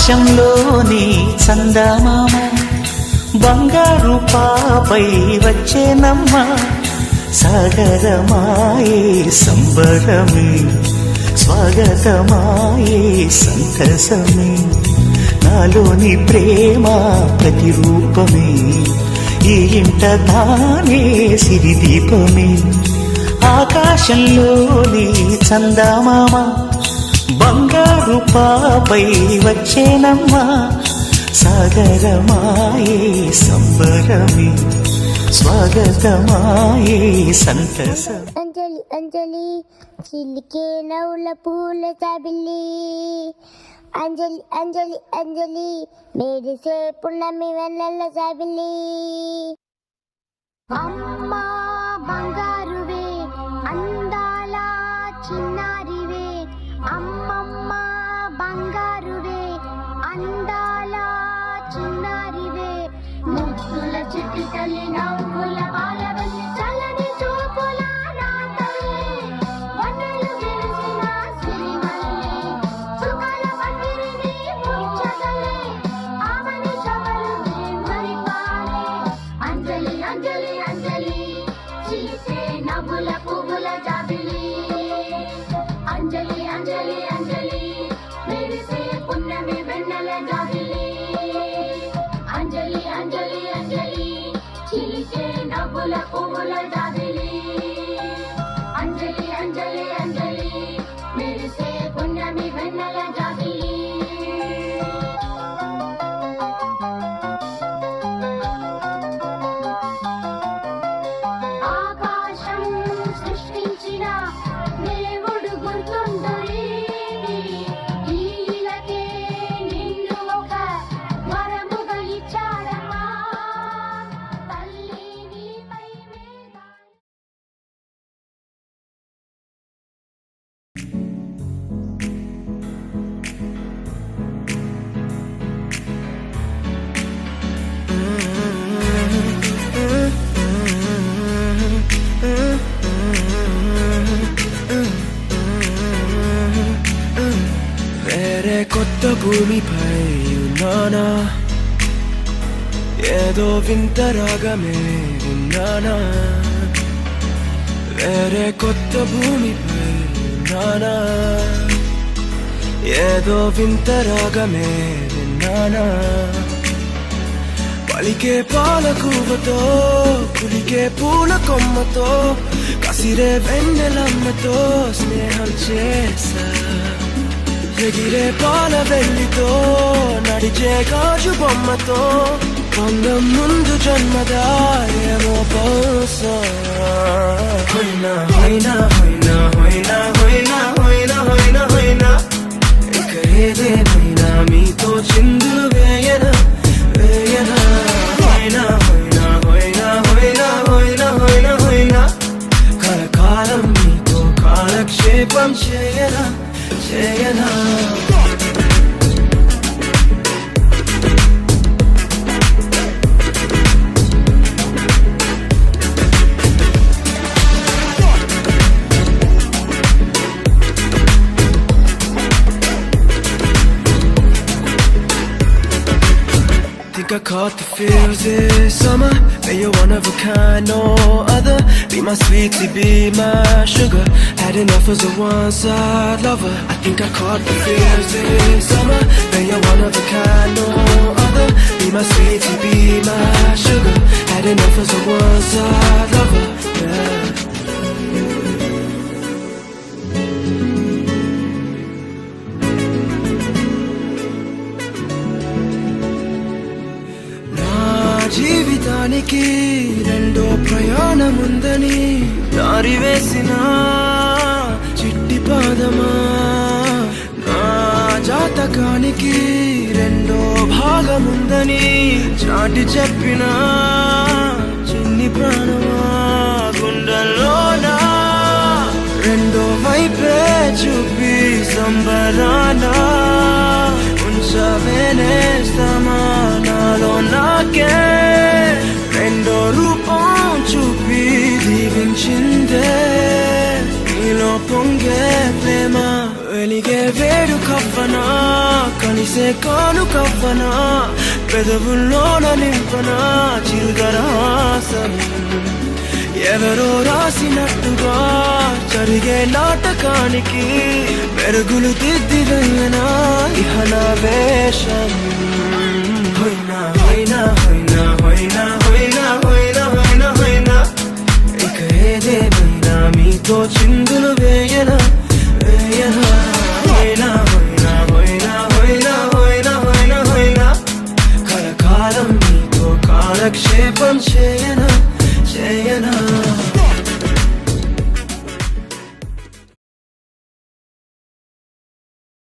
ఆకాశంలోని చందమామ బంగారు పాపై వచ్చేనమ్మ సాగరమాయే సంబరమే స్వాగతమాయే సంతసమే నాలోని ప్రేమ ప్రతిరూపమే ఈ ఇంట తానే సిరిదీపమే ఆకాశంలోని చందమామ బంగారు పాపై వచ్చేనమ్మా సాగరమాయే సంబరమే స్వాగతమాయే సంతసం అంజలి అంజలి చిలికే నవ్వుల పూల జాబిల్లి అంజలి అంజలి అంజలి మెరిసే పున్నమి వెన్నెల జాబిల్లి అమ్మా బంగారువే అందాల చిన్నారివే అమ్మమ్మ బంగారువే అందాల చిన్నారివే ముద్దుల చిట్టి తల్లి నవ్వుల బాలవల్లి చల్లని చూపుల నా తల్లి వన్నెలు విరిసిన సిరిమల్లి సుఖాల పందిరిని ముచ్చగలే ఆమని చవలు మరిపాలే అంజలి అంజలి అంజలి చిలికే నవ్వుల పువ్వుల జాబిలి అంజలి అంజలి అంజలి మెరిసే పున్నమి వెన్నెల జాబిలి అంజలి అంజలి అంజలి చిలికే నవ్వుల పువ్వుల జాబిలి అంజలి అంజలి అంజలి మెరిసే పున్నమి వెన్నెల జాబిలి ఆకాశం సృష్టించిన దేవుడు గుర్తుండరి ఈలకే నిన్ను ఒక వరముగా ఇచ్చాడమ్మా తల్లి నీపై మేఘాలు వేరే కొత్త భూమిపై ఉన్నానా ఏదో వింత రాగమే విన్నానా వేరే కొత్త భూమిపై ఉన్నానా ఏదో వింత రాగమే విన్నానా పలికే పాలకూవతో కులికే పూల కొమ్మతో కసిరే వెన్నెలమ్మతో స్నేహం చేసా ఎగిరే పాల వెల్లితో నడిచే గాజు బొమ్మతో పొందం ముందు జన్మదా ఏమో బహుశా హోయినా హోయినా హోయినా హోయినా హోయినా హోయినా హోయినా హోయినా ఇక ఏదేమైనా మీతో చిందులు వేయనా వేయనా హోయినా హోయినా హోయినా హోయినా హోయినా హోయినా హోయినా కలకాలం మీతో కాలక్షేపం చేయనా చేయనా Think I caught the feels this summer. But you're one of a kind, no other. Be my sweetie, be my sugar. Had enough as a one-side lover. I think I caught the feels this summer. But you're one of a kind, no other. Be my sweetie, be my sugar. Had enough as a one-side lover. Yeah. జీవితానికి రెండో ప్రయాణముందని దారి వేసిన చిట్టి పాదమా నా జాతకానికి రెండో భాగముందని చాటి చెప్పిన చిన్ని ప్రాణమా గుండెల్లోనా రెండో వైపే చూపి సంబరానా ఉంచవేనేస్తామా నాలో నాకే రెండో రూపం చూపి దీవించిందే నీలో పొంగే ప్రేమ వెలిగే వేడు కవ్వనా కలిసే కాను కవ్వనా పెదవుల్లోన నింపనా చిరుదరాసం ఎవరో రాసినట్టుగా జరిగే నాటకానికి మెరుగులు దిద్దివైనా ఇహనా వేషం హొయినా హొయినా హొయినా హొయినా హొయినా హొయినా హొయినా హొయినా ఇక ఏదేమైనా మీతో చిందులు వే